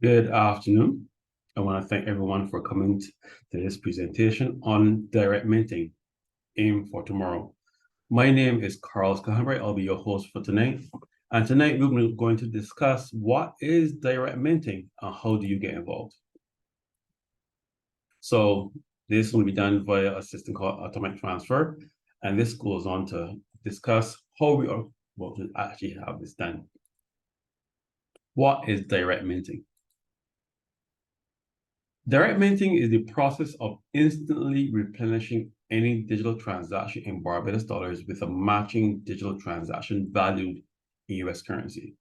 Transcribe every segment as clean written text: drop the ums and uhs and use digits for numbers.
Good afternoon. I want to thank everyone for coming to this presentation on direct minting, aim for tomorrow. My name is Carlos Cahambre. I'll be your host for tonight. And tonight we're going to discuss what is direct minting and how do you get involved. So this will be done via a system called Atomic Transfer. And this goes on to discuss how we are going to actually have this done. What is direct minting? Direct minting is the process of instantly replenishing any digital transaction in Barbados dollars with a matching digital transaction valued in US currency.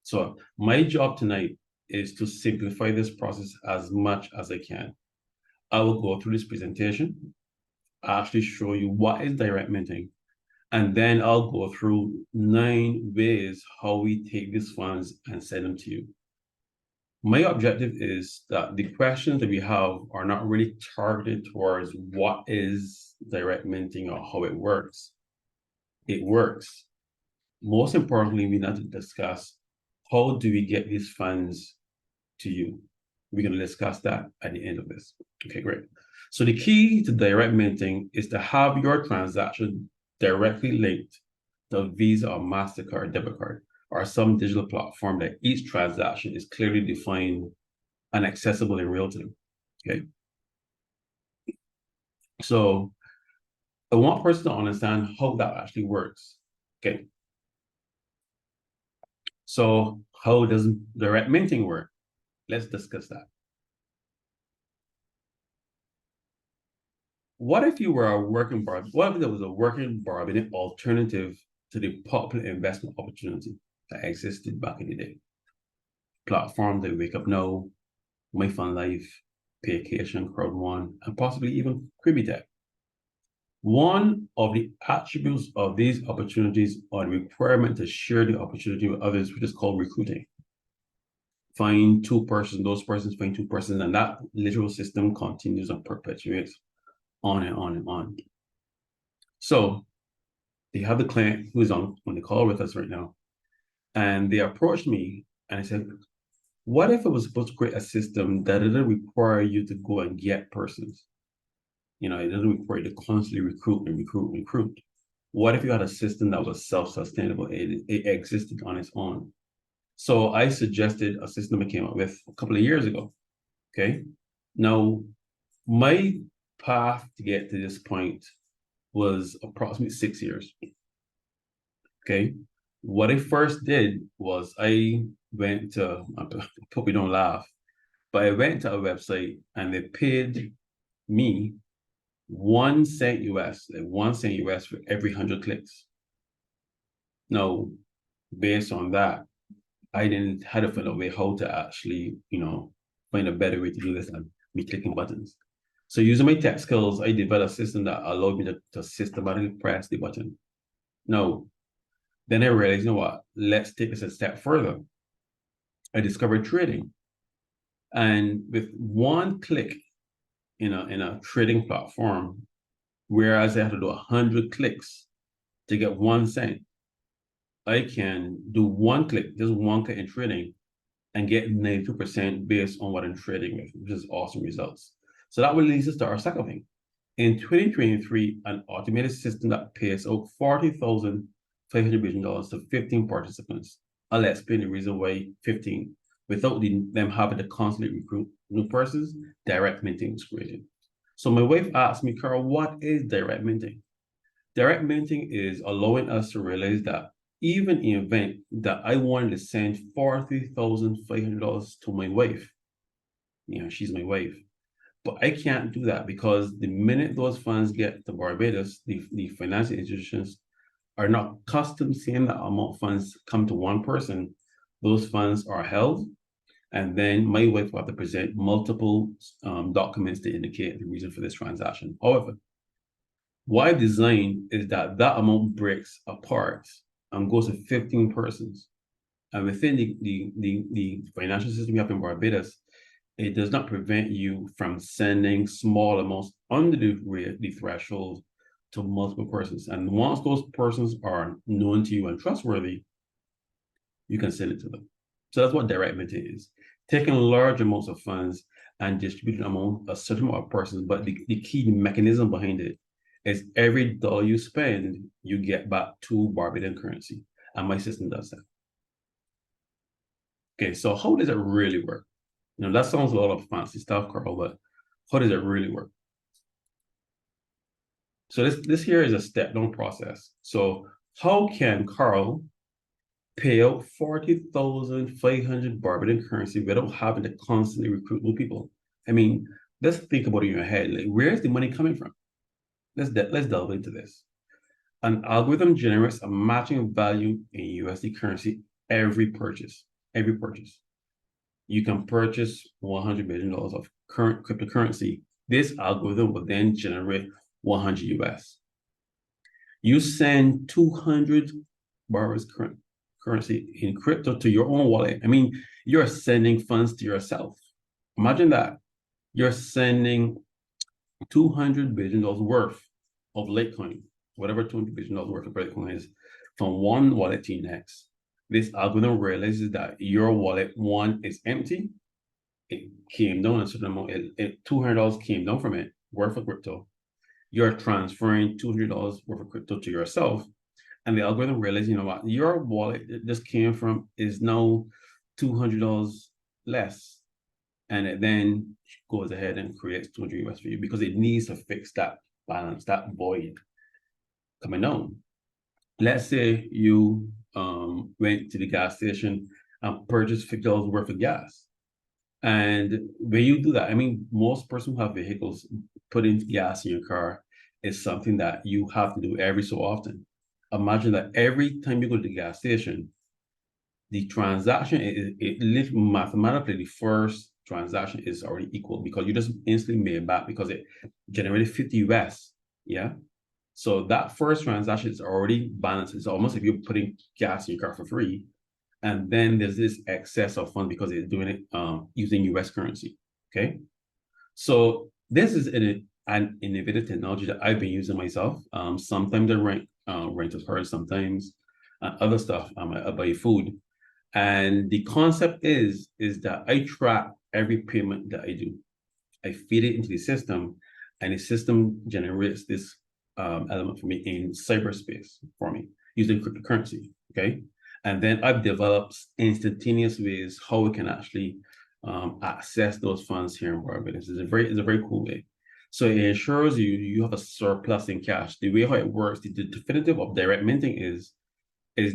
So my job tonight is to simplify this process as much as I can. I will go through this presentation, actually show you what is direct minting, and then I'll go through 9 ways how we take these funds and send them to you. My objective is that the questions that we have are not really targeted towards what is direct minting or how it works. It works. Most importantly, we need to discuss how do we get these funds to you. We're going to discuss that at the end of this. Okay, great. So the key to direct minting is to have your transaction directly linked to a Visa or MasterCard debit card or some digital platform that each transaction is clearly defined and accessible in real time. Okay. So I want person to understand how that actually works. Okay. So how does direct minting work? Let's discuss that. What if you were a working Barbie? What if there was a working Barbie alternative to the popular investment opportunity that existed back in the day? Platforms that Wake Up Now, My Fun Life, Paycation, Crowd One, and possibly even Cribitech. One of the attributes of these opportunities are the requirement to share the opportunity with others, which is called recruiting. Find 2 persons, those persons find 2 persons, and that literal system continues and perpetuates on and on and on. So they have the client who's on the call with us right now, and they approached me and I said, what if I was supposed to create a system that didn't require you to go and get persons? It doesn't require you to constantly recruit and recruit and recruit. What if you had a system that was self-sustainable? It existed on its own. So I suggested a system I came up with a couple of years ago. Okay. Now, my path to get to this point was approximately 6 years. Okay. What I first did was I went to, I hope you don't laugh, but I went to a website and they paid me 1 cent US, like 1 cent US for every 100 clicks. Now, based on that, I didn't had to find a way how to actually, find a better way to do this than me clicking buttons. So using my tech skills, I developed a system that allowed me to systematically press the button. Now, then I realized, you know what? Let's take this a step further. I discovered trading. And with 1 click in a trading platform, whereas I had to do 100 clicks to get 1 cent, I can do 1 click, just 1 click in trading, and get 92% based on what I'm trading with, which is awesome results. So that will lead us to our second thing. In 2023, an automated system that pays out $40,500 billion to 15 participants. I'll explain the reason why 15, without them having to constantly recruit new persons. Direct minting was created. So my wife asked me, Carl, what is direct minting? Direct minting is allowing us to realize that even in the event that I wanted to send $40,500 to my wife, she's my wife, but I can't do that because the minute those funds get to Barbados, the financial institutions are not accustomed to seeing that amount of funds come to one person. Those funds are held, and then my wife will have to present multiple documents to indicate the reason for this transaction. However, what I've designed is that amount breaks apart and goes to 15 persons. And within the financial system we have in Barbados, it does not prevent you from sending small amounts under the threshold to multiple persons. And once those persons are known to you and trustworthy, you can send it to them. So that's what direct minting is. Taking large amounts of funds and distributing among a certain amount of persons. But the key mechanism behind it is every dollar you spend, you get back 2 Barbadian currency. And my system does that. Okay, so how does it really work? That sounds a lot of fancy stuff, Carl, but how does it really work? So this here is a step-down process. So how can Carl pay out 40,500 Barbadian currency without having to constantly recruit new people? I mean, let's think about it in your head. Like, where's the money coming from? Let's delve into this. An algorithm generates a matching value in USD currency every purchase. Every purchase. You can purchase $100 million of current cryptocurrency. This algorithm will then generate 100 US. You send 200 borrowers currency in crypto to your own wallet. I mean, you're sending funds to yourself. Imagine that. You're sending $200 billion worth of Litecoin, whatever $200 billion worth of Litecoin is, from one wallet to the next. This algorithm realizes that your wallet, one, is empty. It came down a certain amount. $200 came down from it, worth of crypto. You're transferring $200 worth of crypto to yourself. And the algorithm realizes, you know what, your wallet this came from is now $200 less. And it then goes ahead and creates 200 US for you because it needs to fix that balance, that void coming down. Let's say you went to the gas station and purchased $50 worth of gas. And when you do that, I mean, most persons who have vehicles, putting gas in your car is something that you have to do every so often. Imagine that every time you go to the gas station, the transaction, it mathematically, the first transaction is already equal because you just instantly made it back because it generated 50 US. Yeah. So that first transaction is already balanced. It's almost if you're putting gas in your car for free. And then there's this excess of funds because it's doing it using US currency. Okay. So this is an innovative technology that I've been using myself. Sometimes I rent a car, sometimes other stuff. I buy food. And the concept is that I track every payment that I do. I feed it into the system, and the system generates this element for me in cyberspace for me using cryptocurrency. Okay. And then I've developed instantaneous ways how we can actually access those funds here in Barbados. It's a very cool way. So it ensures you have a surplus in cash. The way how it works, the definitive of direct minting is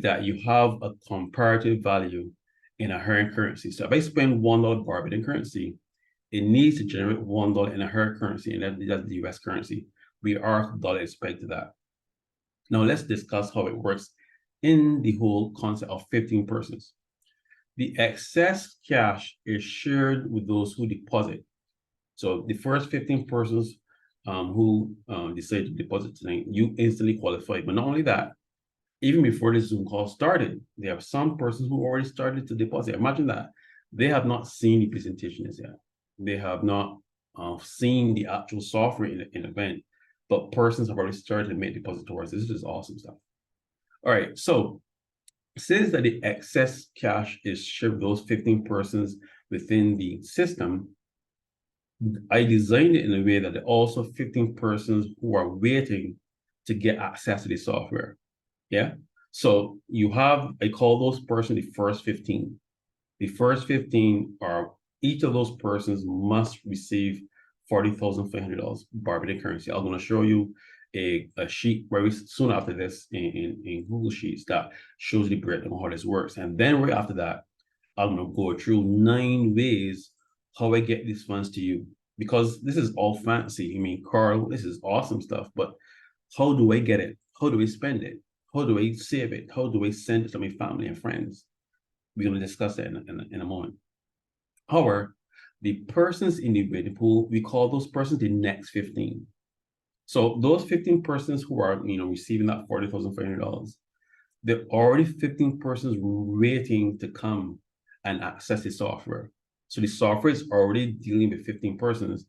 that you have a comparative value in a hard currency. So if I spend $1 Barbadian currency, it needs to generate $1 in a hard currency, and that's the US currency. We are dollar exposed to that. Now let's discuss how it works in the whole concept of 15 persons. The excess cash is shared with those who deposit. So the first 15 persons who decide to deposit tonight, you instantly qualify. But not only that, even before this Zoom call started, there are some persons who already started to deposit. Imagine that. They have not seen the presentations yet. They have not seen the actual software in event, but persons have already started to make deposits towards this. This is awesome stuff. All right, so since that the excess cash is shared those 15 persons within the system, I designed it in a way that there are also 15 persons who are waiting to get access to the software. Yeah. So you have, I call those persons the first 15. The first 15 are, each of those persons must receive $40,500 Barbadian currency. I'm going to show you a sheet very soon after this in Google Sheets that shows the breakdown how this works. And then right after that, I'm going to go through 9 ways how I get these funds to you. Because this is all fancy. I mean, Carl, this is awesome stuff, but how do I get it? How do I spend it? How do I save it? How do I send it to my family and friends? We're going to discuss that in a moment. However, the persons in the waiting pool, we call those persons the next 15. So those 15 persons who are receiving that $40,500, there are already 15 persons waiting to come and access the software. So the software is already dealing with 15 persons,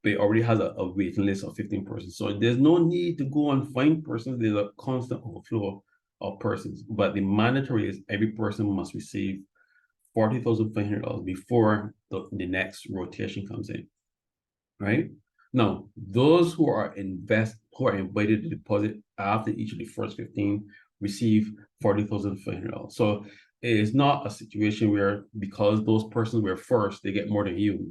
but it already has a waiting list of 15 persons. So there's no need to go and find persons. There's a constant overflow of persons. But the mandatory is every person must receive $40,500 before the next rotation comes in, right? Now, those who are invited to deposit after each of the first 15 receive $40,500. So it is not a situation where because those persons were first, they get more than you.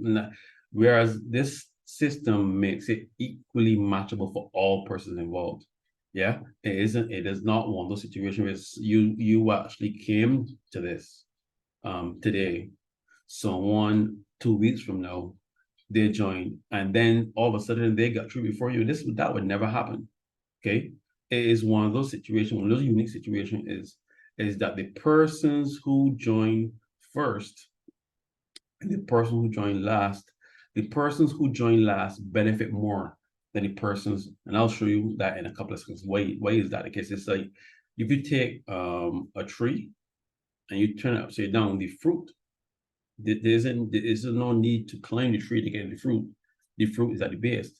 Whereas this system makes it equally matchable for all persons involved. Yeah, it is not one of those situations where you actually came to this today. So 2 weeks from now, they join, and then all of a sudden they got through before you. That would never happen. Okay, it is one of those situations. One of those unique situations is that the persons who join first and the person who joined last, the persons who join last benefit more than the persons, and I'll show you that in a couple of seconds. Why is that the case? It's like if you take a tree and you turn it upside down, the fruit there's no need to climb the tree to get the fruit. The fruit is at the base.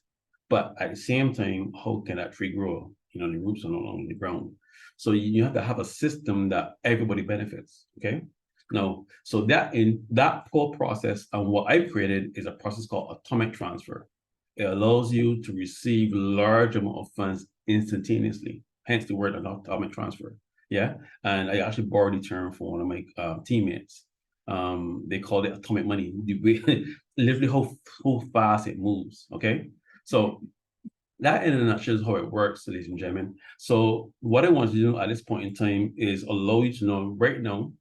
But at the same time, how can that tree grow? The roots are not on the ground. So you have to have a system that everybody benefits. Okay. Now, so that whole process and what I created is a process called atomic transfer. It allows you to receive large amount of funds instantaneously. Hence the word atomic transfer. Yeah. And I actually borrowed the term from one of my teammates. They call it atomic money. Literally how fast it moves. Okay. So that in a nutshell is how it works, ladies and gentlemen. So what I want to do at this point in time is allow you to know right now,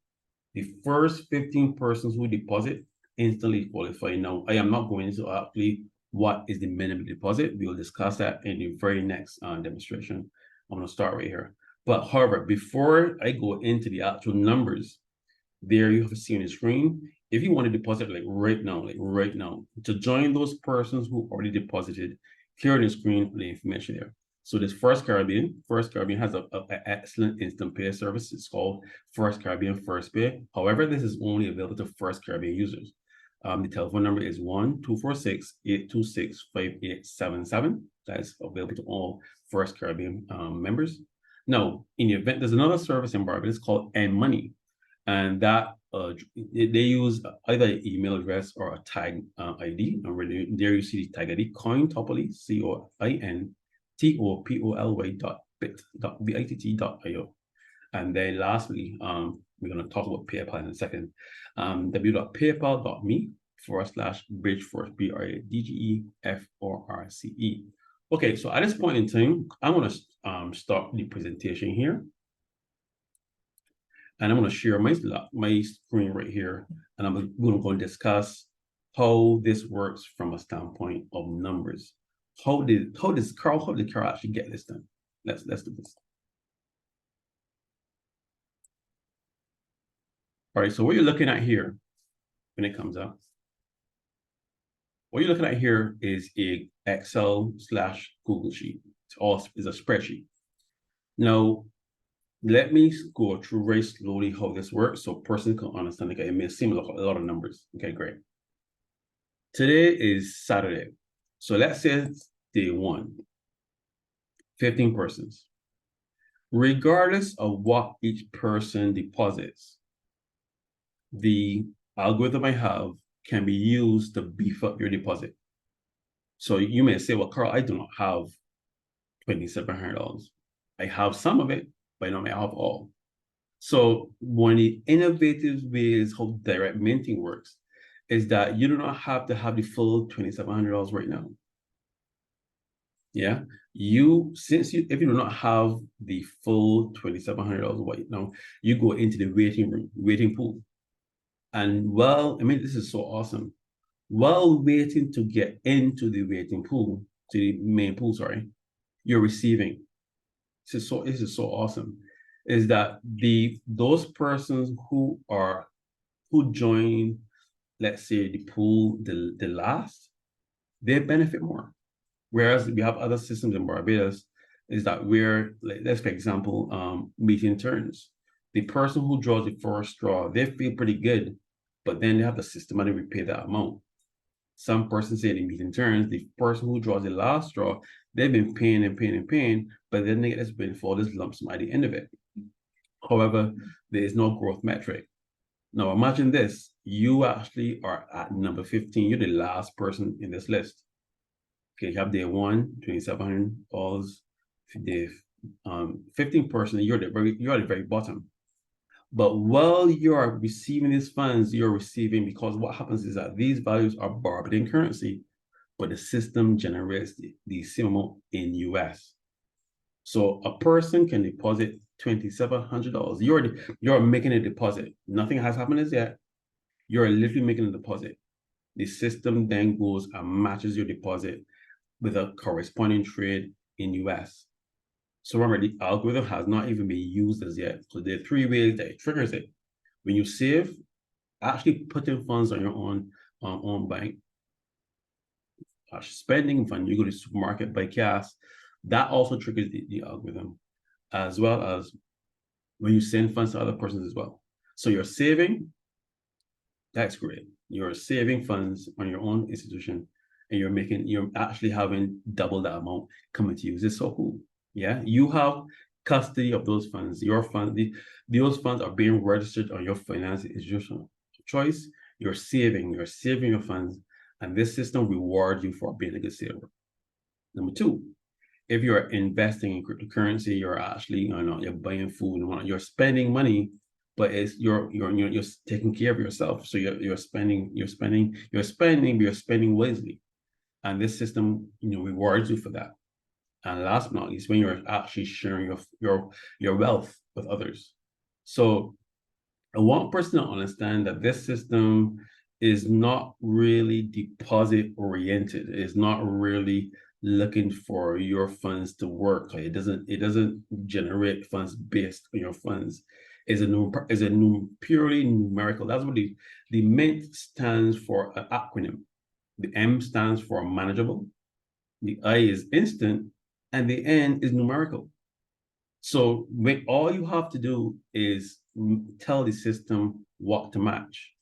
the first 15 persons who deposit instantly qualify. Now, I am not going to actually what is the minimum deposit. We'll discuss that in the very next demonstration. I'm going to start right here. But however, before I go into the actual numbers, there you have to see on the screen. If you want to deposit like right now, to join those persons who already deposited, here on the screen, the information there. So this First Caribbean has an excellent instant pay service. It's called First Caribbean First Pay. However, this is only available to First Caribbean users. The telephone number is 1-246-826-5877. That is available to all First Caribbean members. Now, in the event, there's another service in Barbados called nMoney. And that they use either an email address or a tag ID. And there you see the tag ID, Cointopoly, COINTOPOLY.bit.io. And then lastly, we're going to talk about PayPal in a second. www.paypal.me/bridgeforce, BRADGEFORCE. Okay, so at this point in time, I'm going to start the presentation here. And I'm going to share my screen right here, and I'm going to go and discuss how this works from a standpoint of numbers. How did Carl actually get this done? Let's do this. All right, so what you're looking at here, when it comes up, what you're looking at here is a Excel/Google sheet. It's a spreadsheet. Now, let me go through very slowly how this works so a person can understand. Okay, it may seem like a lot of numbers. Okay, great. Today is Saturday. So let's say it's day 1, 15 persons. Regardless of what each person deposits, the algorithm I have can be used to beef up your deposit. So you may say, well, Carl, I do not have $2,700. I have some of it, but I don't have all. So one of the innovative ways how direct minting works is that you do not have to have the full $2,700 right now. Yeah, if you do not have the full $2,700 right now, you go into the waiting pool. And this is so awesome. While waiting to get into the waiting pool, to the main pool, sorry, you're receiving. This is so awesome. Is that those persons who join, let's say, the pool the last, they benefit more. Whereas we have other systems in Barbados, is that let's for example, meeting turns. The person who draws the first straw, they feel pretty good, but then they have to systematically repay that amount. Some persons say they meet in turns. The person who draws the last straw, they've been paying and paying and paying, but then they get this windfall, this lump sum at the end of it. However, there is no growth metric. Now imagine this, you actually are at number 15. You're the last person in this list. Okay, you have day one, $2,700. Day 15 person, you're at the very bottom. But while you're receiving these funds, you're receiving, because what happens is that these values are Barbadian currency, but the system generates the same amount in US. So a person can deposit $2,700. You're making a deposit. Nothing has happened as yet. You're literally making a deposit. The system then goes and matches your deposit with a corresponding trade in US. So remember, the algorithm has not even been used as yet. So there are three ways that it triggers it. When you save, actually putting funds on your own bank, spending fund, you go to the supermarket, buy cash, that also triggers the algorithm, as well as when you send funds to other persons as well. So you're saving, that's great. You're saving funds on your own institution, and you're actually having double that amount coming to you. This is so cool. Yeah, you have custody of those funds. Your fund, those funds are being registered on your financial institution of choice. You're saving your funds, and this system rewards you for being a good saver. Number two, if you're investing in cryptocurrency, you're actually, you're buying food, you're spending money, but you're taking care of yourself. So you're spending wisely, and this system rewards you for that. And last but not least, when you're actually sharing your wealth with others. So I want person to understand that this system is not really deposit oriented. It's not really looking for your funds to work. It doesn't generate funds based on your funds. It's a purely numerical. That's what the MINT stands for, an acronym. The M stands for manageable. The I is instant, and the N is numerical. So all you have to do is tell the system what to match.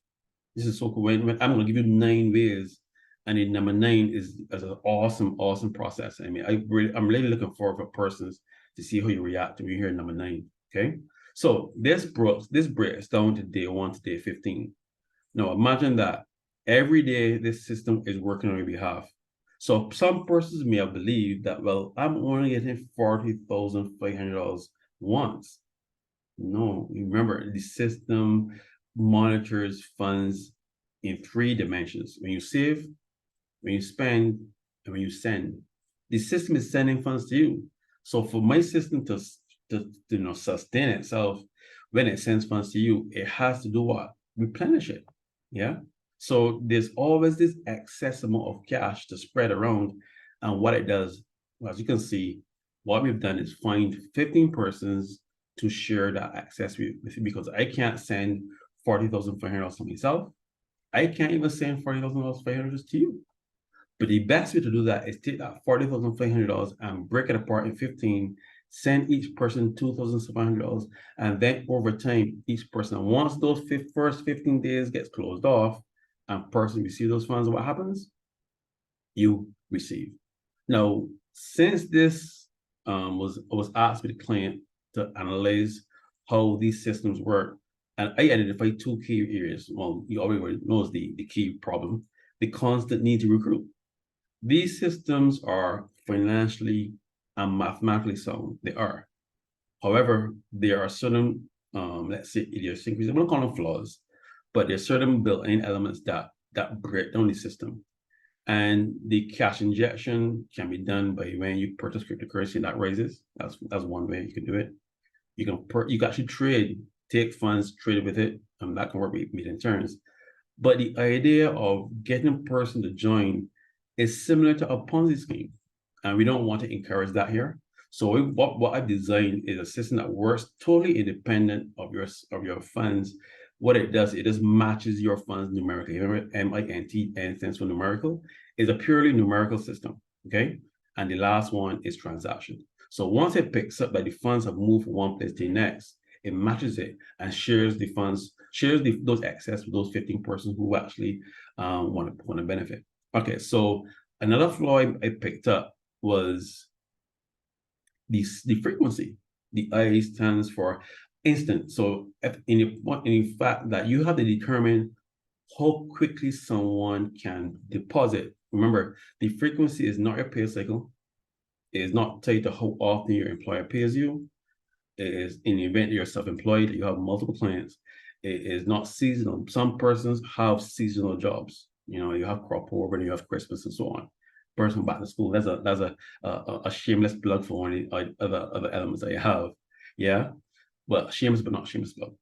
This is so cool. I'm going to give you 9 ways, and then number 9 is an awesome process. I mean, I'm really looking forward for persons to see how you react when you hear number 9. Okay, so this breaks down to day 1 to day 15. Now imagine that every day this system is working on your behalf. So some persons may have believed that, well, I'm only getting $40,500 once. No, remember, the system monitors funds in 3 dimensions. When you save, when you spend, and when you send. The system is sending funds to you. So for my system to sustain itself, when it sends funds to you, it has to do what? Replenish it. Yeah. So there's always this excess amount of cash to spread around. And what it does, as you can see, what we've done is find 15 persons to share that access with you, because I can't send $40,500 to myself. I can't even send $40,500 to you. But the best way to do that is take that $40,500 and break it apart in 15, send each person $2,700, and then over time, each person, once those first 15 days gets closed off and person receive those funds, what happens? You receive. Now, since this was asked by the client to analyze how these systems work, and I identified 2 key areas. Well, you already knows the key problem, the constant need to recruit. These systems are financially and mathematically sound. They are. However, there are certain, let's say, idiosyncrasies. I'm not calling them flaws, but there's certain built-in elements that break down the system. And the cash injection can be done by when you purchase cryptocurrency that raises. That's one way you can do it. You can actually trade, take funds, trade with it, and that can work with median terms. But the idea of getting a person to join is similar to a Ponzi scheme, and we don't want to encourage that here. So what I've designed is a system that works totally independent of your funds. What it does, it just matches your funds numerically. Remember, MINT stands for numerical. Is a purely numerical system. Okay, and the last one is transaction. So once it picks up that the funds have moved from one place to the next, it matches it and shares the funds, those excess with those 15 persons who actually want to benefit. Okay, so another flaw I picked up was the frequency. The I stands for instant. So in the fact that you have to determine how quickly someone can deposit. Remember, the frequency is not your pay cycle. It is not tied to how often your employer pays you. It is in the event you're self-employed, you have multiple clients. It is not seasonal. Some persons have seasonal jobs. You have crop over, and you have Christmas and so on. Person back to school. That's a shameless plug for one of the other elements that you have. Yeah. Well, shameless but not shameless plug.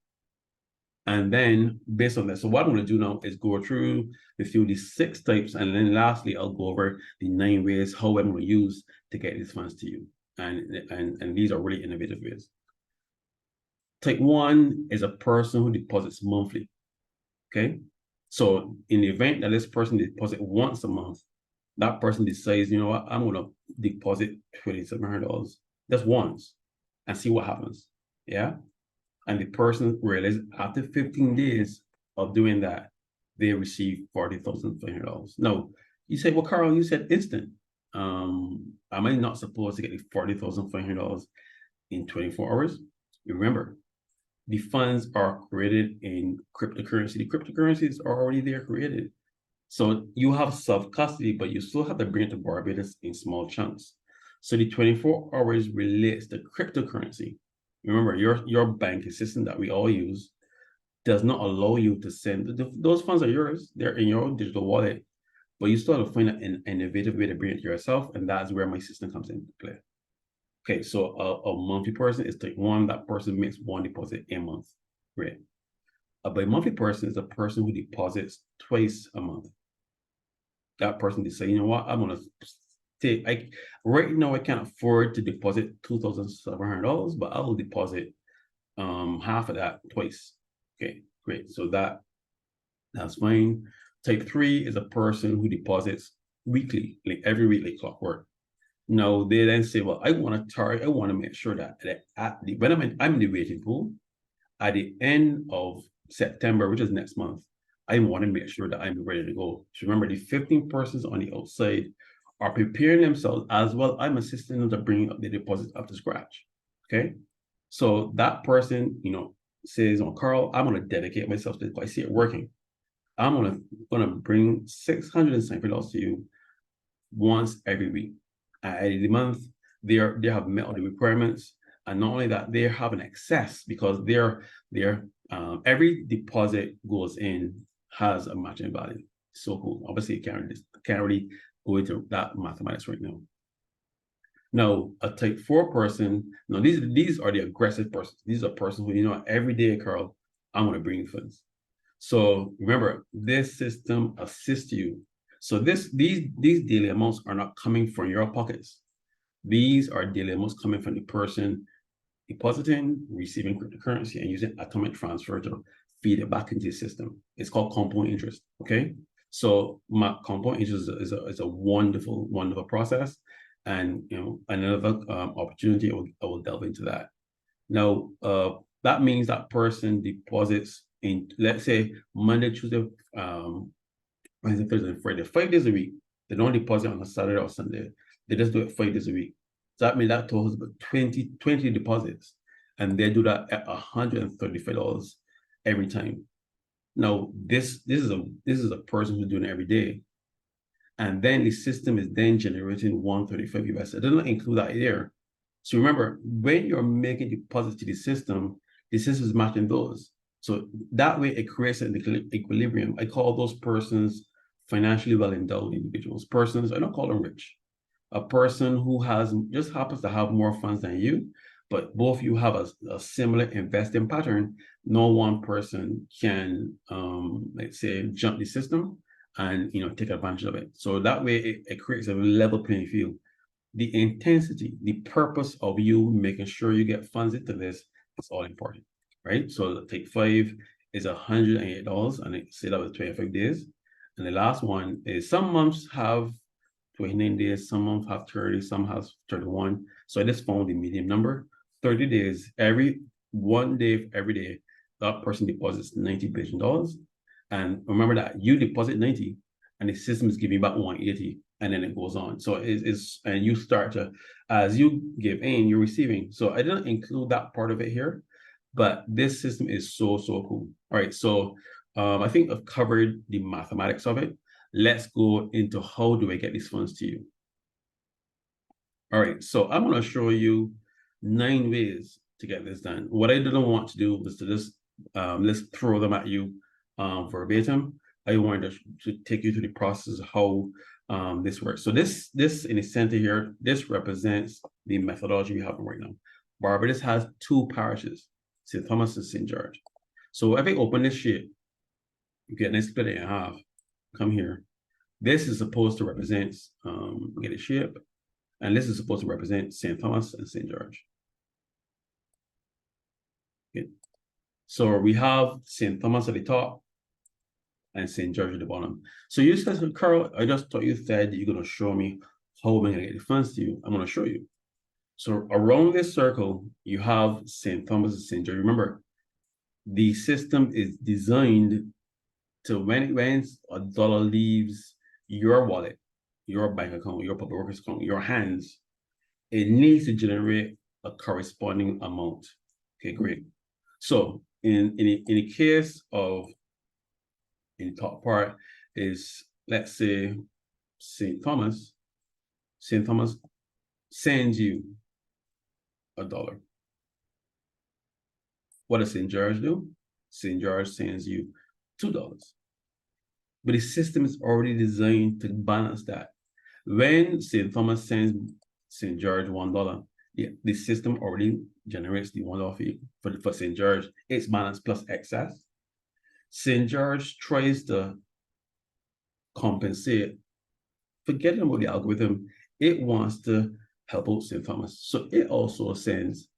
And then based on that, so what I'm going to do now is go through with you these 6 types, and then lastly, I'll go over the 9 ways how I'm going to use to get these funds to you. And these are really innovative ways. Type 1 is a person who deposits monthly. Okay. So in the event that this person deposits once a month, that person decides, you know what, I'm going to deposit $2,700 just once and see what happens. Yeah. And the person realizes after 15 days of doing that, they receive $40,500. Now, you say, well, Carl, you said instant. Am I not supposed to get the $40,500 in 24 hours? Remember, the funds are created in cryptocurrency. The cryptocurrencies are already there created. So you have self-custody, but you still have to bring it to Barbados in small chunks. So the 24 hours relates to cryptocurrency. Remember, your banking system that we all use does not allow you to send those funds are yours. They're in your own digital wallet, but you still have to find an innovative way to bring it to yourself, and that's where my system comes into play. Okay, so a monthly person is type 1. That person makes 1 deposit a month. Great. A bi-monthly person is a person who deposits twice a month. That person decides, you know what, I'm gonna right now I can't afford to deposit $2,700, but I will deposit half of that twice. Okay, great. So that's fine. Type 3 is a person who deposits weekly, like every week, like clockwork. Now they then say, well, I want to make sure that when I'm in the waiting pool at the end of September, which is next month, I want to make sure that I'm ready to go. So remember, the 15 persons on the outside are preparing themselves as well. I'm assisting them to bring up the deposits up to scratch. Okay. So that person, says, oh, Carl, I'm going to dedicate myself to this. I see it working. I'm going to bring $670 to you once every week. At the end of the month, they have met all the requirements. And not only that, they have an excess because every deposit goes in has a matching value. So cool. Obviously, can't really go into that mathematics right now. Now, a type 4 person, now these are the aggressive persons. These are persons who, every day, Carl, I'm going to bring funds. So remember, this system assists you. So these daily amounts are not coming from your pockets. These are daily amounts coming from the person depositing, receiving cryptocurrency, and using atomic transfer to feed it back into the system. It's called compound interest. Okay. So compound interest is a wonderful, wonderful process. And another opportunity, I will delve into that. Now, that means that person deposits in, let's say, Monday, Tuesday, Wednesday, Thursday, and Friday, 5 days a week. They don't deposit on a Saturday or Sunday. They just do it 5 days a week. So that means that totals about 20 deposits, and they do that at $135 every time. Now, this is a person who's doing it every day. And then the system is then generating 135 US. It doesn't include that here. So remember, when you're making deposits to the system is matching those. So that way it creates an equilibrium. I call those persons financially well-endowed individuals. Persons, I don't call them rich. A person who just happens to have more funds than you, but both you have a similar investing pattern. No one person can, let's say, jump the system and take advantage of it. So that way it creates a level playing field. The intensity, the purpose of you making sure you get funds into this is all important, right? So take 5 is $108, and I say that was 25 days. And the last one is some months have 29 days, some months have 30, some have 31. So I just found the medium number. 30 days, every day, that person deposits $90 billion. And remember that you deposit 90 and the system is giving back 180, and then it goes on. So and you start to, as you give in, you're receiving. So I didn't include that part of it here, But this system is so cool. All right, so I think I've covered the mathematics of it. Let's go into how do I get these funds to you. All right, so I'm going to show you 9 ways to get this done. What I didn't want to do was to just let's throw them at you verbatim. I wanted to take you through the process of how this works. So this in the center here, this represents the methodology we have right now. Barbados has 2 parishes, St. Thomas and St. George. So if I open this sheet, you get this split it in half. Come here. This is supposed to represent get a shape. And this is supposed to represent St. Thomas and St. George. Okay. So we have St. Thomas at the top and St. George at the bottom. So you said, Carl, I just thought you said you're going to show me how am I going to get the funds to you. I'm going to show you. So around this circle, you have St. Thomas and St. George. Remember, the system is designed to when a dollar leaves your wallet, your bank account, your public workers account, your hands, it needs to generate a corresponding amount. Okay, great. So in the case of in the top part is, let's say, St. Thomas sends you $1. What does St. George do? St. George sends you $2. But the system is already designed to balance that. When St. Thomas sends St. George $1, the system already generates the $1 fee for St. George. It's balance plus excess. St. George tries to compensate. Forgetting about the algorithm, it wants to help out St. Thomas. So it also sends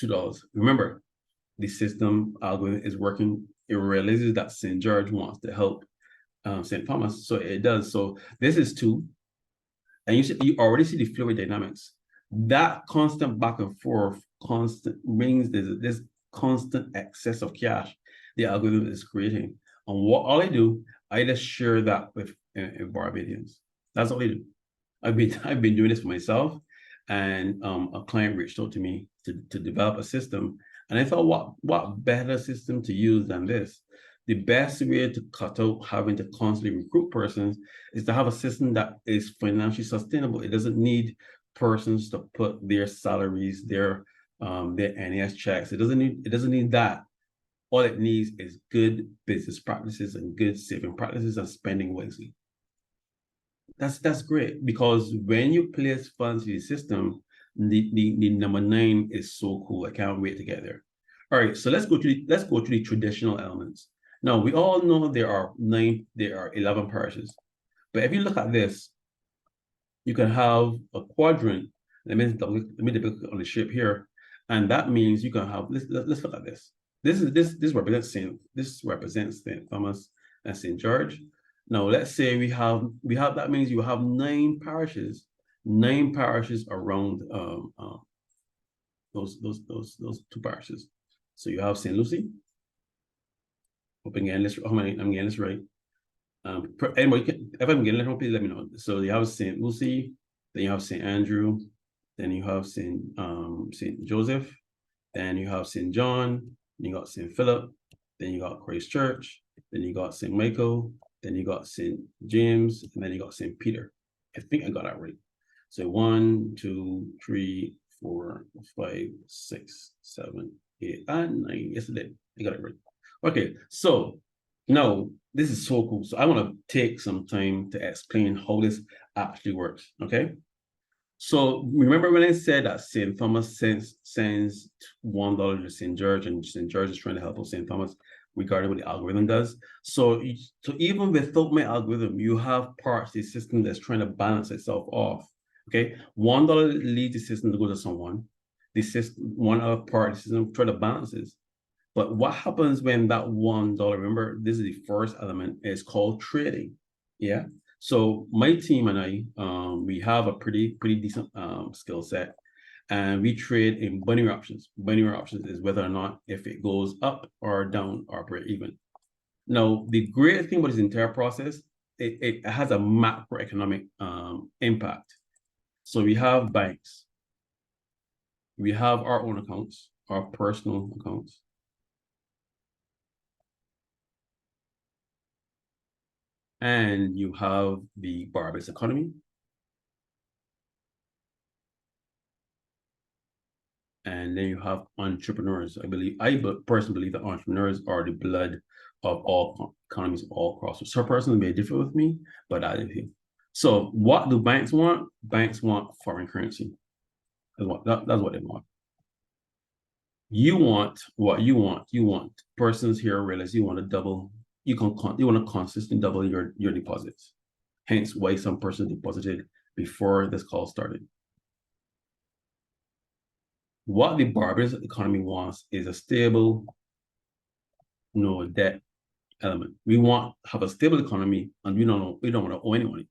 $2. Remember, the system algorithm is working. It realizes that St. George wants to help St. Thomas. So it does. So this is 2. And you already see the fluid dynamics. That constant back and forth, brings this constant excess of cash the algorithm is creating. And all I do, I just share that with Barbadians. That's all I do. I've been doing this for myself, and a client reached out to me to develop a system, and I thought, what better system to use than this? The best way to cut out having to constantly recruit persons is to have a system that is financially sustainable. It doesn't need persons to put their salaries, their NES checks. It doesn't need that. All it needs is good business practices and good saving practices and spending wisely. That's great, because when you place funds in the system, the number 9 is so cool. I can't wait to get there. All right, so let's go to the traditional elements. Now we all know there are 11 parishes, but if you look at this, you can have a quadrant. Let me double click on the shape here, and that means you can have. Let's look at this. This represents St. Thomas and St. George. Now let's say we have that means you have 9 parishes around those 2 parishes. So you have St. Lucy. Hoping I'm getting this right. Anyway, if I'm getting it wrong, please let me know. So you have St. Lucy, then you have St. Andrew, then you have St. Joseph, then you have St. John, then you got St. Philip, then you got Christ Church, then you got St. Michael, then you got St. James, and then you got St. Peter. I think I got that right. So 1, 2, 3, 4, 5, 6, 7, 8, and 9. Yes, I did. I got it right. Okay, so now this is so cool. So I want to take some time to explain how this actually works. Okay. So remember when I said that St. Thomas sends $1 to St. George, and St. George is trying to help out St. Thomas regarding what the algorithm does. So even without my algorithm, you have parts of the system that's trying to balance itself off. Okay, $1 leads the system to go to someone. The system, one other part of the system try to balance this. But what happens when that $1, remember, this is the first element, is called trading. Yeah. So my team and I, we have a pretty decent skill set, and we trade in binary options. Binary options is whether or not if it goes up or down or break even. Now, the great thing about this entire process, it has a macroeconomic impact. So we have banks, we have our own accounts, our personal accounts, and you have the bar-based economy. And then you have entrepreneurs. I personally believe that entrepreneurs are the blood of all economies all across. So some person may differ with me, but I do. So what do banks want? Banks want foreign currency. That's what they want. You want what you want. You want persons here realize you want to double. You want to consistently double your deposits. Hence why some person deposited before this call started. What the Barbados economy wants is a stable, debt element. We want to have a stable economy, and we don't want to owe any money.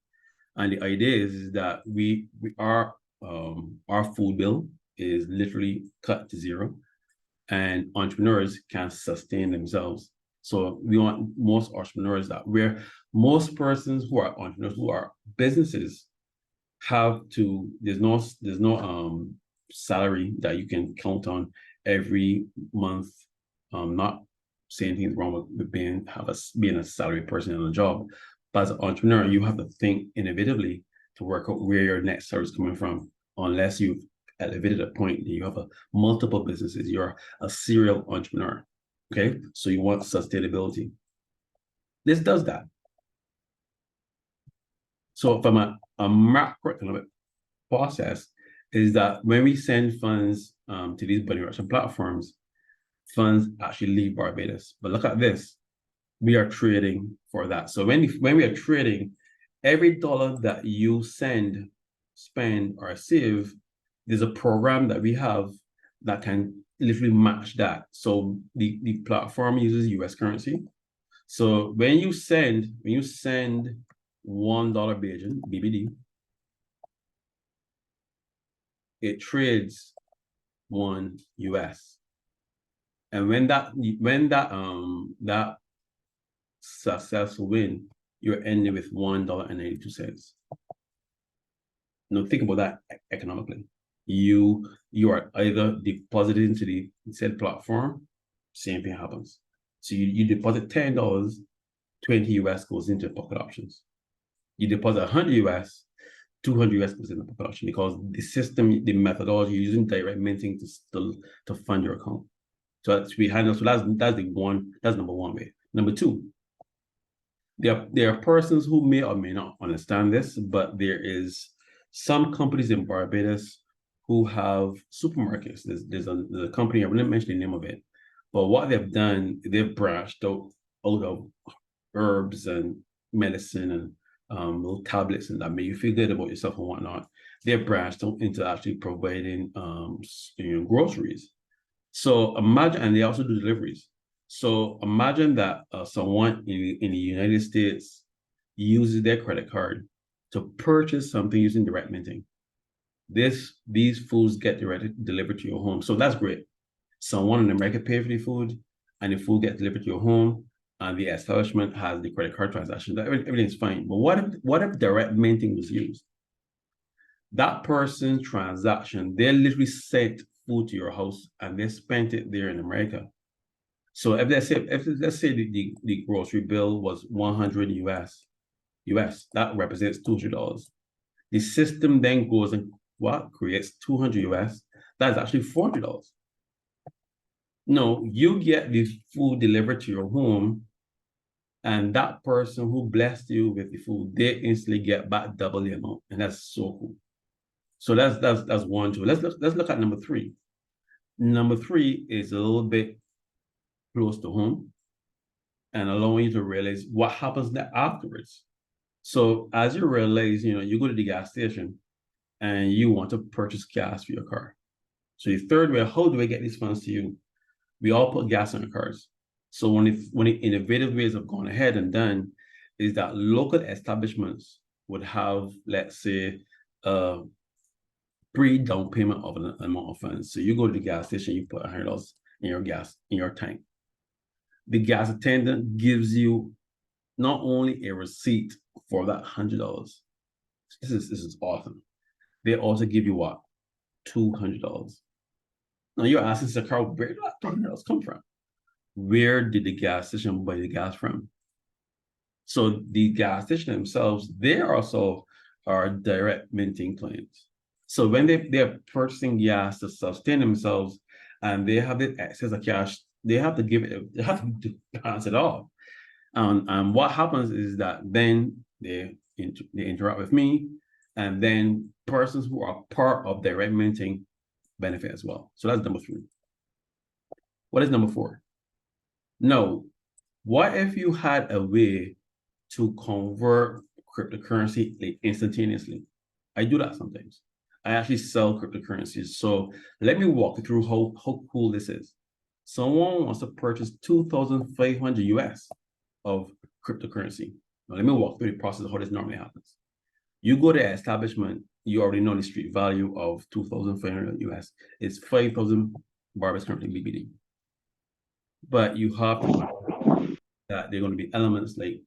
And the idea is that our food bill is literally cut to zero, and entrepreneurs can sustain themselves. So we want most entrepreneurs most persons who are entrepreneurs, who are businesses, there's no salary that you can count on every month. Not saying anything wrong with being a salary person in a job, but as an entrepreneur, you have to think innovatively to work out where your next salary is coming from. Unless you've elevated a point that you have multiple businesses, you're a serial entrepreneur. Okay, so you want sustainability. This does that. So from a macroeconomic process, is that when we send funds to these money market platforms, funds actually leave Barbados. But look at this. We are trading for that. So when we are trading, every dollar that you send, spend, or save, there's a program that we have that can literally match that. So the platform uses US currency. So when you send $1 Bajan, BBD, it trades 1 US. And when that successful win, you're ending with $1.82. Now think about that economically. You are either deposited into the said platform, same thing happens. So you deposit $10, 20 US goes into pocket options. You deposit 100 US, 200 US goes into pocket option, because the system, the methodology, you're using direct minting to fund your account. So that's behind us. So that's number one way. Number two, there are persons who may or may not understand this, but there is some companies in Barbados who have supermarkets. There's a company, I wouldn't mention the name of it, but what they've done, they've branched out of herbs and medicine and little tablets and that make you feel good about yourself and whatnot. They've branched out into actually providing groceries. So imagine, and they also do deliveries. So imagine that someone in the United States uses their credit card to purchase something using direct minting. These foods get delivered to your home. So that's great. Someone in America pays for the food, and the food gets delivered to your home, and the establishment has the credit card transaction. Everything's fine. But what if direct minting was used? That person's transaction, they literally sent food to your house and they spent it there in America. So if let's say the grocery bill was 100 US, that represents $200. The system then goes and creates 200 US. That's actually $400. No, you get the food delivered to your home, and that person who blessed you with the food, they instantly get back double the amount, and that's so cool. So that's one, two. Let's look at number three. Number three is a little bit close to home and allowing you to realize what happens afterwards. So as you realize, you go to the gas station and you want to purchase gas for your car. So the third way, how do I get these funds to you? We all put gas in our cars. So one of the innovative ways of going ahead and done is that local establishments would have, let's say, pre-down payment of an amount of funds. So you go to the gas station, you put $100 in your tank. The gas attendant gives you not only a receipt for that $100. This is awesome. They also give you what? $200. Now you're asking the car, where did that $200 come from? Where did the gas station buy the gas from? So the gas station themselves, they also are direct minting clients. So when they're purchasing gas to sustain themselves and they have the excess of cash, they have to they have to pass it off. And what happens is that then they interact with me, and then persons who are part of direct minting benefit as well. So that's number 3. What is number 4? No. What if you had a way to convert cryptocurrency like instantaneously? I do that sometimes. I actually sell cryptocurrencies. So let me walk you through how cool this is. Someone wants to purchase 2,500 US of cryptocurrency. Now, let me walk through the process of how this normally happens. You go to the establishment, you already know the street value of 2,500 US is 5,000 Barbers currently BBD. But you have that there are going to be elements like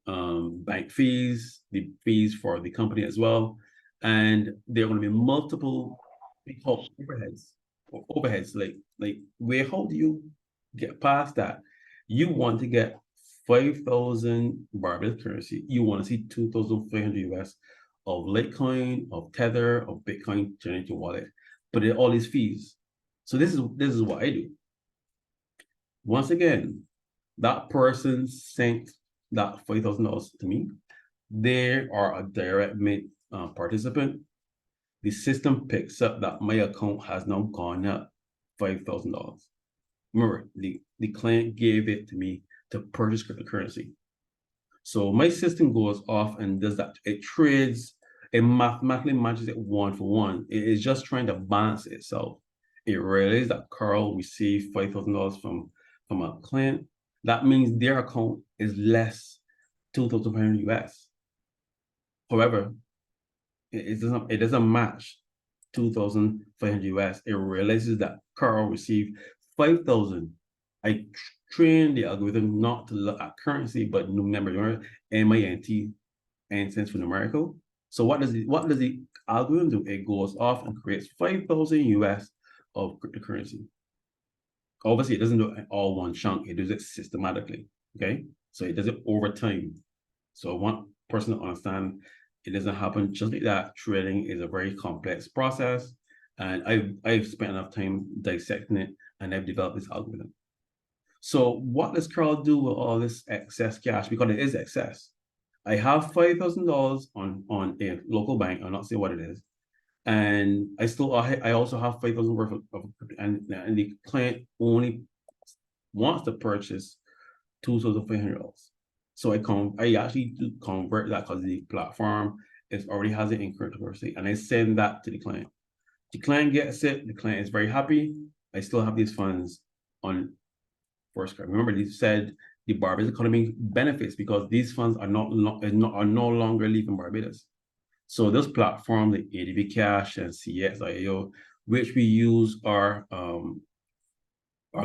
bank fees, the fees for the company as well, and there are going to be multiple overheads or overheads. Like where how do you get past that? You want to get 5,000 Barbados currency. You want to see 2,500 US of Litecoin, of Tether, of Bitcoin generated wallet, but there are all these fees. So this is what I do. Once again, that person sent that $5,000 to me. They are a direct mint participant. The system picks up that my account has now gone up $5,000. Remember, the client gave it to me to purchase cryptocurrency. So my system goes off and does that. It trades, it mathematically matches it 1-for-1. It is just trying to balance itself. It realizes that Carl received $5,000 from a client. That means their account is less 2,500 US. However, it doesn't match 2,500 US. It realizes that Carl received 5,000. I trained the algorithm not to look at currency, but numerical, MINT, and stands for numerical. So what does the algorithm do? It goes off and creates 5,000 US of cryptocurrency. Obviously, it doesn't do it all one chunk. It does it systematically. Okay, so it does it over time. So I want person to understand it doesn't happen just like that. Trading is a very complex process, and I've spent enough time dissecting it, and I've developed this algorithm. So what does Carl do with all this excess cash? Because it is excess. I have $5,000 on a local bank. I'll not say what it is, and I also have 5,000 worth of and the client only wants to purchase $2,500. So I actually do convert that because the platform already has it in cryptocurrency, and I send that to the client. The client gets it. The client is very happy. I still have these funds on First Card. Remember, they said the Barbados economy benefits because these funds are no longer leaving Barbados. So this platform, the ADB Cash and CXIO, which we use our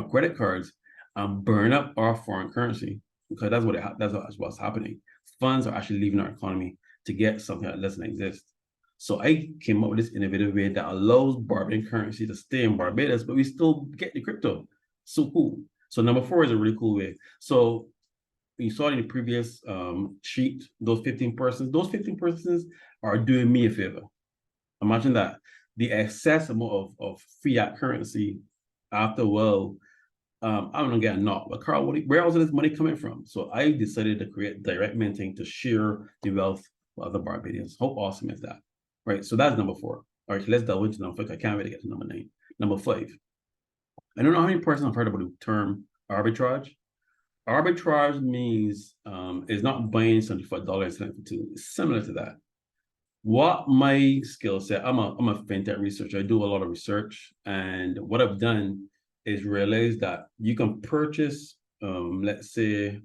credit cards and burn up our foreign currency, because that's what's happening. Funds are actually leaving our economy to get something that doesn't exist. So I came up with this innovative way that allows Barbadian currency to stay in Barbados, but we still get the crypto. So cool. So number 4 is a really cool way. So you saw in the previous sheet, those 15 persons are doing me a favor. Imagine that. The excess amount of fiat currency after a while, I'm gonna get a knock. But Carl, where else is this money coming from? So I decided to create direct minting to share the wealth with other Barbadians. How awesome is that? Right. So that's number 4. All right, let's delve into number 5. I can't really get to number 9. Number 5. I don't know how many persons have heard about the term arbitrage. Arbitrage means it's not buying something for $1 and selling it for $2. It's similar to that. What my skill set, I'm a fintech researcher. I do a lot of research, and what I've done is realize that you can purchase, let's say,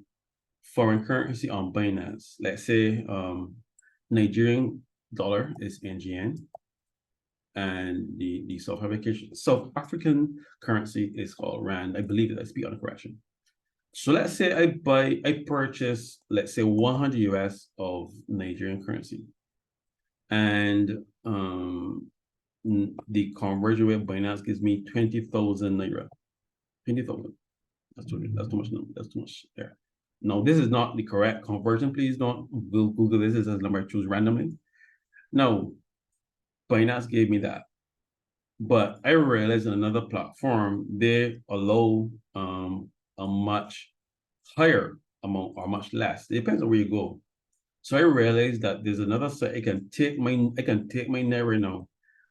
foreign currency on Binance. Let's say Nigerian dollar is NGN, and the South African currency is called Rand. I believe that I speak on the correction. So let's say I purchase, let's say 100 US of Nigerian currency, and the conversion rate Binance gives me 20,000 Naira. 20,000. That's too much. That's too much there. No, this is not the correct conversion. Please don't Google this. This is a number I choose randomly. No, Binance gave me that. But I realized in another platform, they allow a much higher amount or much less. It depends on where you go. So I realized that there's another site I can take my Naira now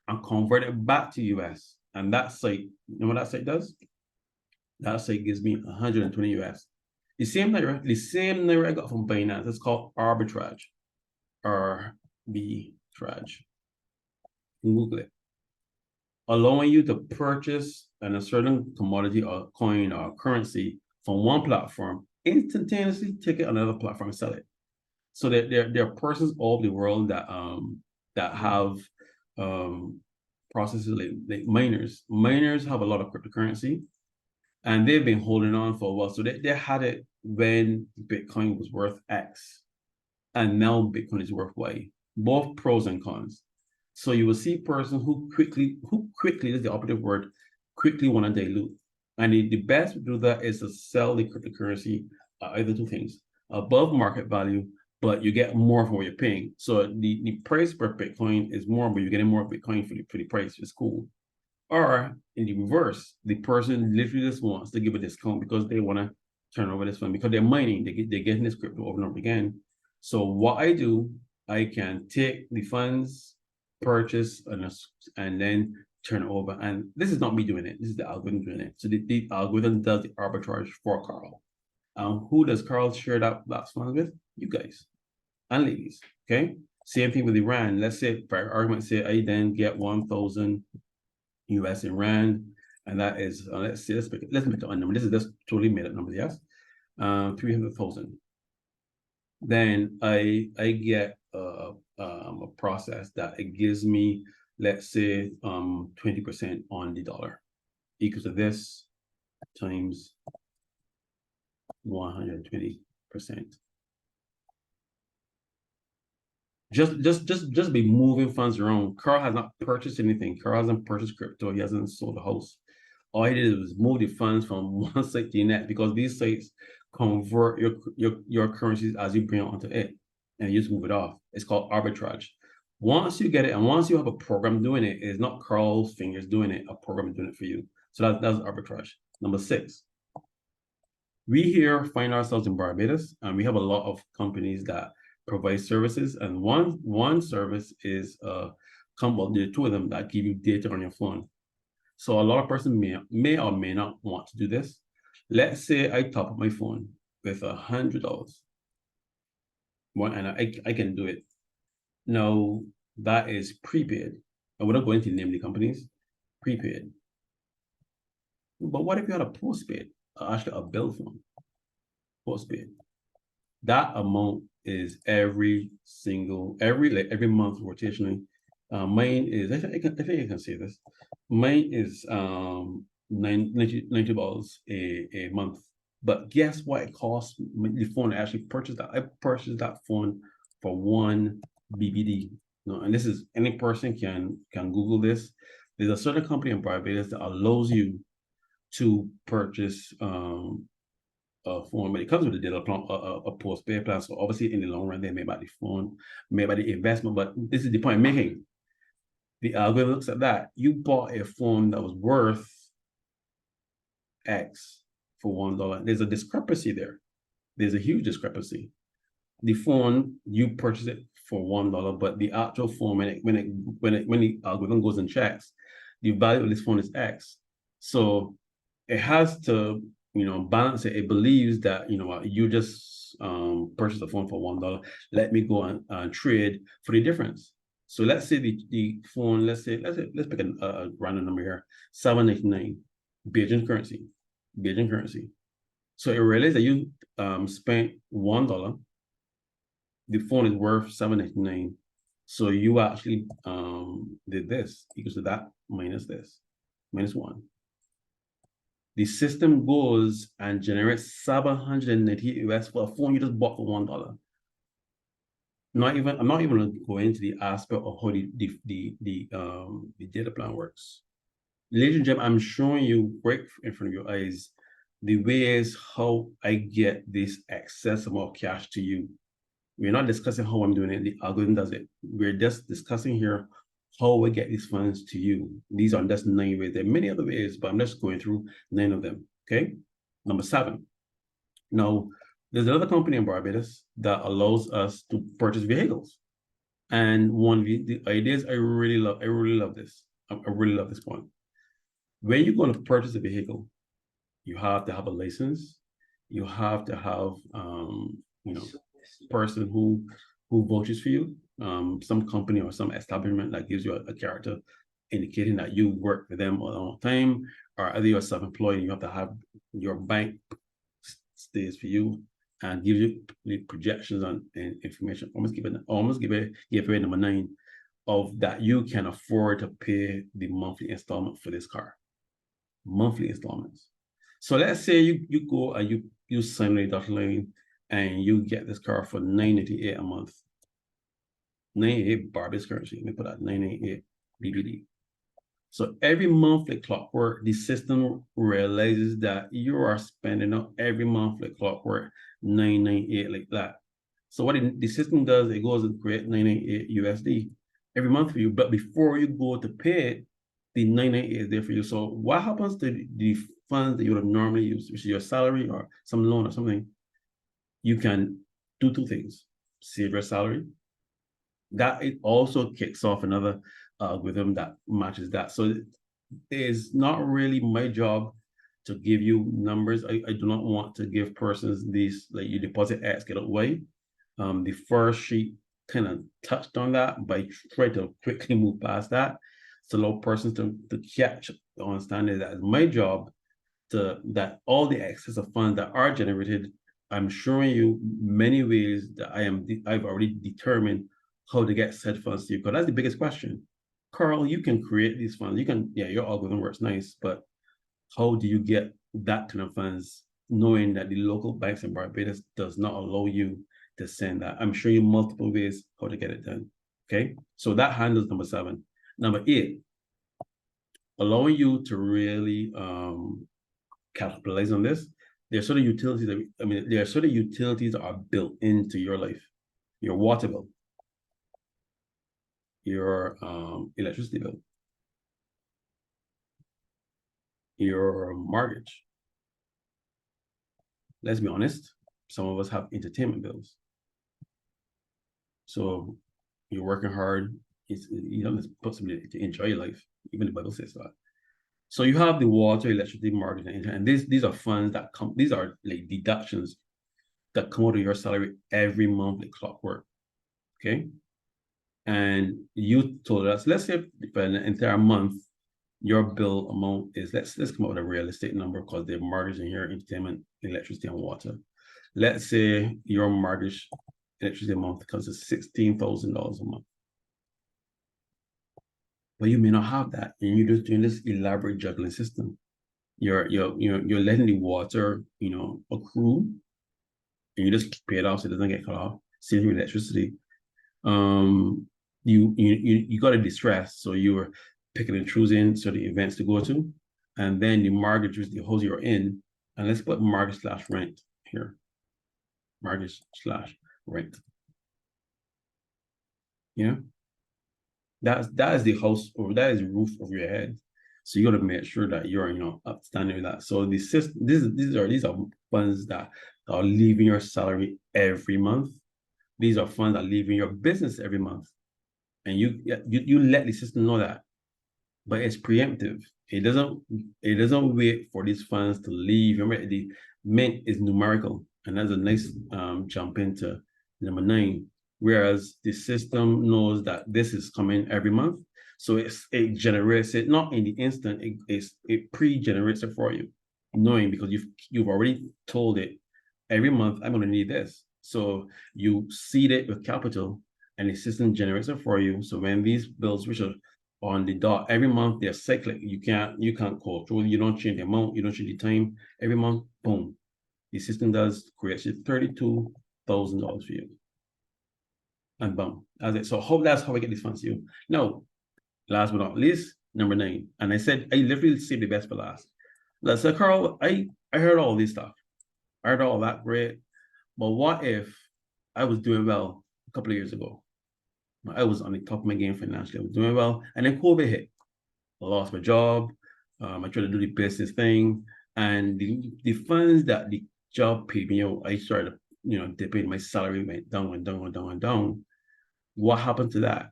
and convert it back to US. And that site, you know what that site does? That site gives me 120 US. The same Naira I got from Binance, it's called arbitrage. Arbitrage. Google it. Allowing you to purchase a certain commodity or coin or currency from one platform, instantaneously take it another platform and sell it. So that there are persons all over the world that have processes like miners. Miners have a lot of cryptocurrency, and they've been holding on for a while. So they had it when Bitcoin was worth X, and now Bitcoin is worth Y. Both pros and cons. So you will see persons who quickly is the operative word, quickly want to dilute. And the best to do that is to sell the cryptocurrency, either two things, above market value, but you get more for what you're paying. So the price per Bitcoin is more, but you're getting more Bitcoin for the price. It's cool. Or in the reverse, the person literally just wants to give a discount because they want to turn over this fund because they're mining, they're getting this crypto over and over again. So what I do, I can take the funds, purchase, and then turn it over. And this is not me doing it. This is the algorithm doing it. So the algorithm does the arbitrage for Carl. Who does Carl share that funds with? You guys and ladies. Okay. Same thing with the Rand. Let's say, for argument, say I then get 1,000 US in Rand, and that is let's make it a number. This is just totally made up numbers, yes. 300,000. Then I get a process that it gives me, let's say 20% on the dollar, equals to this times 120%. Just be moving funds around. Carl has not purchased anything. Carl hasn't purchased crypto. He hasn't sold a house. All he did was move the funds from one site to the next, because these sites convert your currencies as you bring it onto it, and you just move it off. It's called arbitrage. Once you get it, and once you have a program doing it, it's not Carl's fingers doing it. A program is doing it for you. So that's arbitrage. Number 6. We here find ourselves in Barbados, and we have a lot of companies that provide services, and one service is there are 2 of them that give you data on your phone. So a lot of persons may or may not want to do this. Let's say I top up my phone with $100. And I can do it. Now that is prepaid. I wouldn't go into name the companies, prepaid. But what if you had a postpaid, actually a bill phone, postpaid? That amount is every month rotationally. Mine is, I think I can say this. Mine is $90 a month. But guess what it costs the phone to actually purchase that? I purchased that phone for 1 BBD. No, and this is, any person can Google this. There's a certain company in Barbados that allows you to purchase a phone, but it comes with a data plan, a postpaid plan. So obviously, in the long run, they may buy the phone, may buy the investment. But this is the point I'm making. The algorithm looks at that. You bought a phone that was worth X for $1. There's a discrepancy there. There's a huge discrepancy. The phone, you purchase it for $1, but the actual phone, when the algorithm goes and checks, the value of this phone is X. So it has to, balance it. It believes that, you just purchased a phone for $1. Let me go and trade for the difference. So let's say the phone, let's pick a random number here, 799 Bajan currency. So it realizes that you spent $1. The phone is worth 799. So you actually did this, equals to that minus this, minus 1. The system goes and generates 798 US for a phone you just bought for $1. I'm not even going to go into the aspect of how the data plan works. Ladies and gentlemen, I'm showing you right in front of your eyes The way is how I get this excess amount of cash to you. We're not discussing how I'm doing it. The algorithm does it. We're just discussing here how we get these funds to you. These are just 9 ways. There are many other ways, but I'm just going through 9 of them. Okay. Number 7. Now, there's another company in Barbados that allows us to purchase vehicles. And one of the ideas I really love this. I really love this one. When you're going to purchase a vehicle, you have to have a license. You have to have, person who vouches for you. Some company or some establishment that gives you a character indicating that you work for them a long time, or either you're self-employed and you have to have your bank stays for you and give you the projections and information. Give away number 9 of that you can afford to pay the monthly installment for this car. Monthly installments. So let's say you go and you sign a dotted line and you get this car for $988 a month. 98 Barbados currency. Let me put that 988 BBD. So every monthly clockwork, the system realizes that you are spending up every monthly clockwork 998 like that. So what the system does, it goes and create 998 USD every month for you. But before you go to pay it, the 998 is there for you. So what happens to the funds that you would have normally used, which is your salary or some loan or something? You can do 2 things: save your salary. That it also kicks off another algorithm that matches that. So it is not really my job to give you numbers. I do not want to give persons these, like, you deposit X, get out Y. The first sheet kind of touched on that, but I tried to quickly move past that to allow persons to catch the understanding that it's my job that all the excess of funds that are generated, I'm showing you many ways that I've already determined how to get said funds to you. Because that's the biggest question. Carl, you can create these funds. You can, yeah, your algorithm works nice, but how do you get that kind of funds knowing that the local banks in Barbados does not allow you to send that? I'm showing you multiple ways how to get it done. Okay, so that handles number 7. Number 8, allowing you to really capitalize on this. There are sort of utilities there are sort of utilities that are built into your life. Your water bill, your electricity bill, your mortgage. Let's be honest, some of us have entertainment bills. So you're working hard, you don't put something to enjoy your life. Even the Bible says that. So you have the water, electricity, mortgage, and internet. And these are funds that come, these are like deductions that come out of your salary every monthly clockwork. Okay. And you told us, let's say for an entire month, your bill amount is, let's come up with a realistic number because the mortgage in here, entertainment, electricity, and water. Let's say your mortgage electricity amount because it's $16,000 a month. But you may not have that, and you're just doing this elaborate juggling system. You're letting the water, accrue, and you just pay it off so it doesn't get cut off. Same with electricity. You got to distress, so you're picking and choosing certain events to go to, and then the mortgage is the house you're in, and let's put mortgage/rent here. Mortgage/rent. Yeah, that is the house, or that is the roof over your head. So you got to make sure that you're upstanding with that. So the system, these are funds that are leaving your salary every month. These are funds that are leaving your business every month, and you let the system know that. But it's preemptive. It doesn't wait for these funds to leave. Remember, the mint is numerical, and that's a nice jump into number 9. Whereas the system knows that this is coming every month, so it generates it not in the instant. It pre-generates it for you, knowing because you've already told it every month I'm going to need this. So you seed it with capital, and the system generates it for you. So when these bills, which are on the dot every month, they're cyclic. You can't control. You don't change the amount. You don't change the time. Every month, boom, the system does create $32,000 for you, and boom, that's it. So that's how I get these funds to you. Now, last but not least, number 9, and I said I literally saved the best for last. Let's say, Carl, I heard all this stuff. I heard all that great. But what if I was doing well a couple of years ago? I was on the top of my game financially. I was doing well, and then COVID hit. I lost my job. I tried to do the business thing, and the funds that the job paid me, I started, dipping. My salary went down and down and down and down. What happened to that?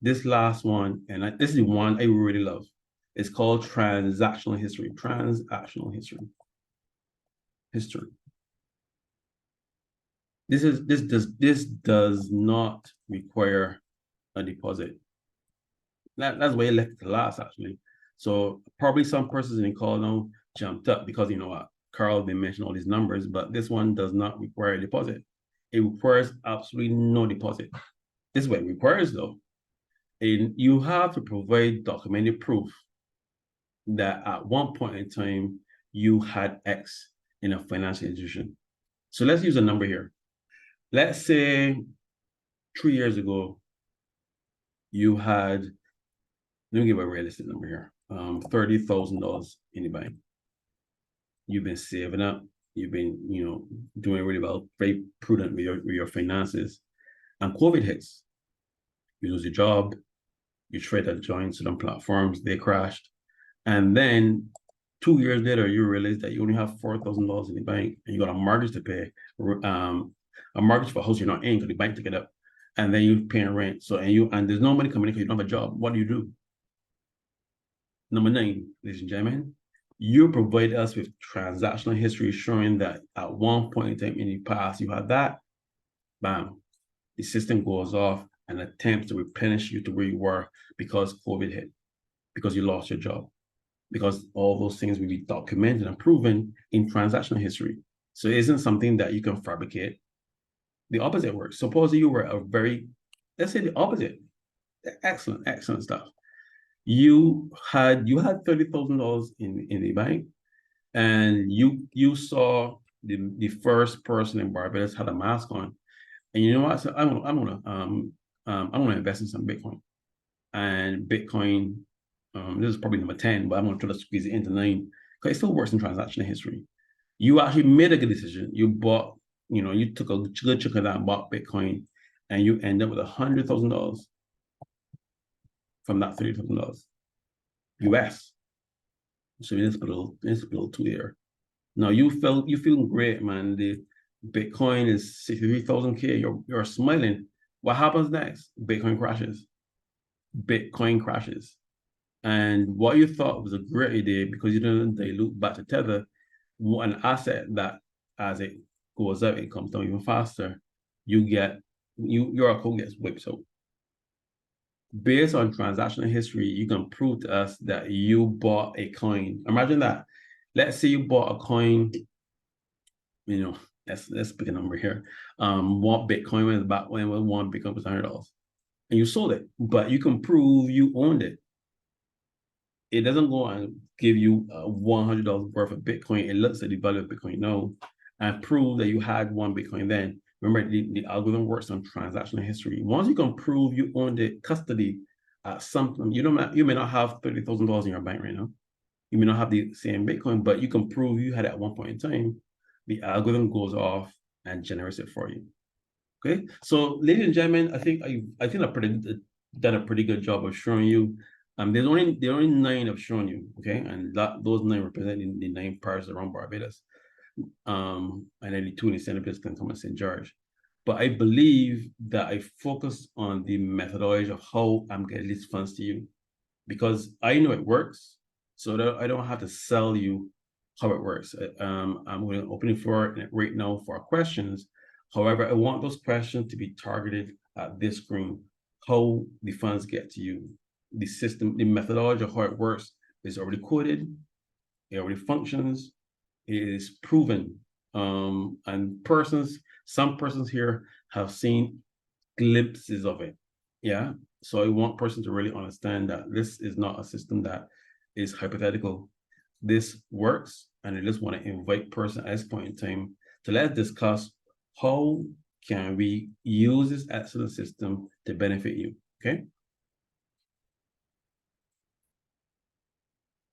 This last one, and this is the one I really love. It's called transactional history. Transactional history. History. This does not require a deposit. That's why I left it to last, actually. So probably some persons in the call now jumped up because you know what, Carl been mentioning all these numbers, but this one does not require a deposit. It requires absolutely no deposit. This is what it requires though. And you have to provide documented proof that at one point in time you had X in a financial institution. So let's use a number here. Let's say 3 years ago, you had, let me give a realistic number here, $30,000 in the bank. You've been saving up, you've been, doing really well, very prudent with your finances. And COVID hits. You lose your job, you trade to join certain platforms, they crashed. And then 2 years later, you realize that you only have $4,000 in the bank and you got a mortgage to pay, a mortgage for a house you're not in because the bank took it up. And then you're paying rent. And there's no money coming in because you don't have a job. What do you do? Number 9, ladies and gentlemen, you provide us with transactional history showing that at one point in time in the past you had that. Bam. The system goes off and attempts to replenish you to where you were because COVID hit, because you lost your job, because all those things will be documented and proven in transactional history. So it isn't something that you can fabricate. The opposite works. Suppose you were let's say the opposite. Excellent stuff. You had $30,000 in the bank, and you saw the first person in Barbados had a mask on, and you know what? So I'm gonna invest in some Bitcoin, and Bitcoin. This is probably number 10, but I'm gonna try to squeeze it into 9 because it still works in transactional history. You actually made a good decision. You bought, you took a good chunk of that and bought Bitcoin, and you end up with $100,000 from that $30,000 US. So let's put a little 2 there. Now you feel great, man. The Bitcoin is 63,000K. You're smiling. What happens next? Bitcoin crashes. Bitcoin crashes. And what you thought was a great idea because you didn't dilute back to Tether, an asset that as it goes up, it comes down even faster. Your account gets wiped out. Based on transactional history, you can prove to us that you bought a coin. Imagine that. Let's say you bought a coin, let's pick a number here. What Bitcoin was back when one Bitcoin was $100. And you sold it, but you can prove you owned it. It doesn't go and give you $100 worth of Bitcoin. It looks at the value of Bitcoin now and prove that you had one Bitcoin then. Remember, the algorithm works on transactional history. Once you can prove you owned it, custody at something, you may not have $30,000 in your bank right now. You may not have the same Bitcoin, but you can prove you had it at one point in time. The algorithm goes off and generates it for you. Okay, so ladies and gentlemen, I think I've done a pretty good job of showing you. There's only 9 I've shown you, okay, and those 9 represent the 9 parts around Barbados. And then the 2 in the St. Louis can come in St. George. But I believe that I focus on the methodology of how I'm getting these funds to you, because I know it works, so that I don't have to sell you how it works. I'm going to open the floor right now for questions. However, I want those questions to be targeted at this screen, how the funds get to you. The system, the methodology of how it works is already coded, it already functions, it is proven. And some persons here have seen glimpses of it. Yeah. So I want persons to really understand that this is not a system that is hypothetical. This works, and I just want to invite person at this point in time to let's discuss how can we use this excellent system to benefit you. Okay.